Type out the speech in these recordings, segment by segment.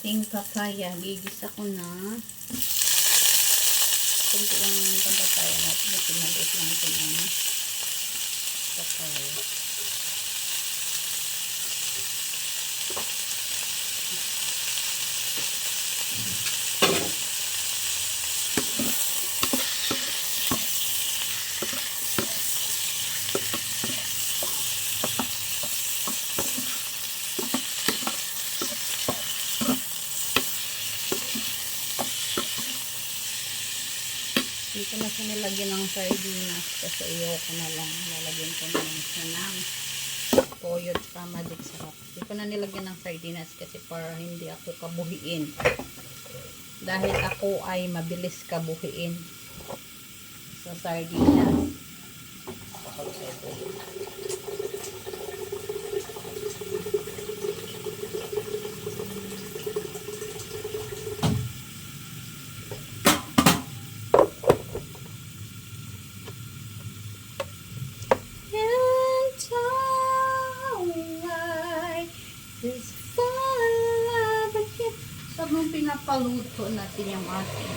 ating papaya. Gigisa ko na. Kunti lang itong papaya natin. Maliit lang ito ng papaya. Dito na siya nilagyan ng sardinas kasi ayoko na lang. Lalagyan ko na lang siya ng toyo at magic sarap. Dito na nilagyan ng sardinas kasi para hindi ako kabuhiin. Dahil ako ay mabilis kabuhiin sa sardinas. So, nung pinapaluto natin yung ating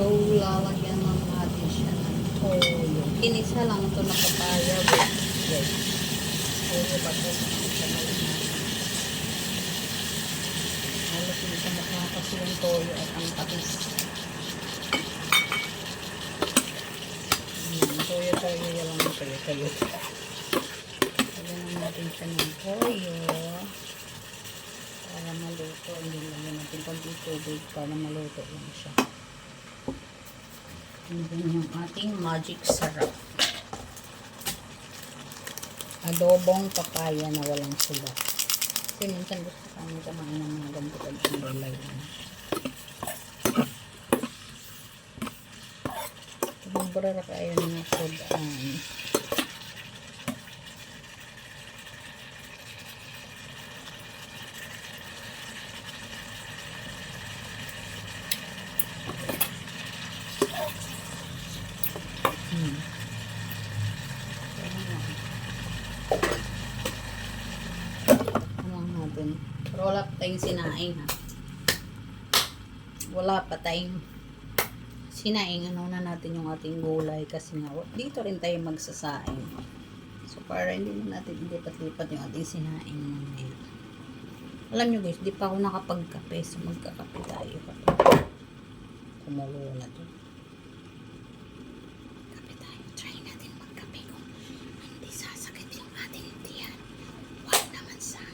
So, lalagyan lang natin siya ng toyo. Kinisa lang ito na papaya with toyo ba ito? Halos hindi sa mukha kasi yung toyo at ang patis. Toyo lang yung toyo. Lagyan natin siya ng toyo para maluto. Hindi lagyan natin konti tubig para maluto lang siya. And then yung ating magic sarap. Adobong papaya na walang sugat. Kasi minsan gusto kami kumain ng mga ganito at gulay. Bubura kayo ng sudan. Pero wala pa tayong sinaing ha. Wala pa tayong sinaing. Ano na natin yung ating gulay kasi nga dito rin tayo magsasaing. So para hindi na natin ilipat-lipat yung ating sinaing mamaya. Alam nyo guys, di pa ako nakapagkape. So magkakape tayo. Kumulo na to. Kape tayo. Try natin magkape kung hindi sasakit yung ating tiyan. Wag naman sana.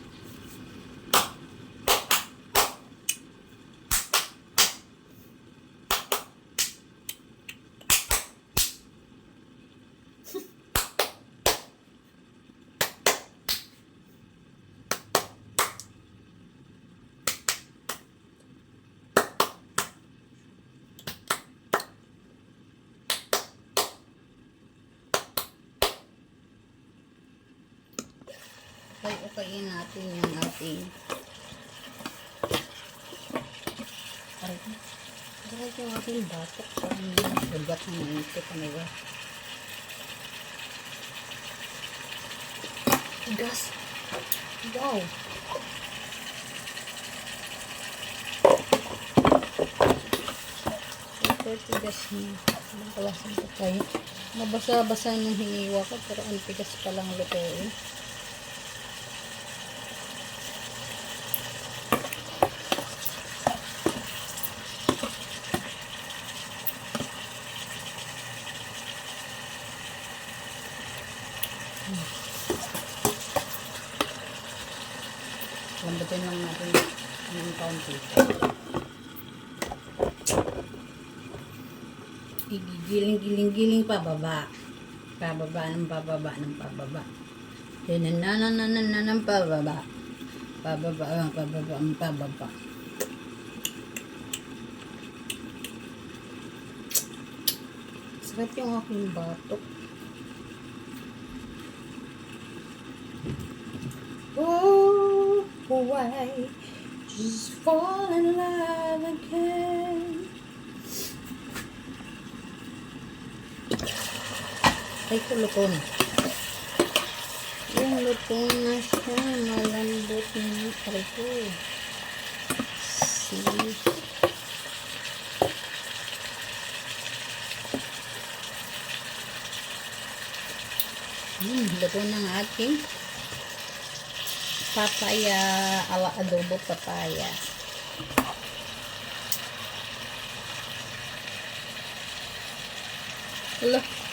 Okay natin yung ating yung ating batok parang yung sugat ng manito kanila gas wow super tigas niya Anong kalasang papaya? Mabasa-basa nung hiniwa ko, pero ang tigas palang lutuin. Lambutin lang natin ng kaunti. Gigiling-giling-giling pababa. Pababa ng pababa ng pababa. Dinanananananan ng pababa. Pababa ang pababa ang pababa. Sarap yung aking batok. Oh, why just fall in love again? Ay, luto na. Yung luto na siya. Malambot na. Aray ko. See? Luto na ang ating papaya. Adobo papaya. Wala.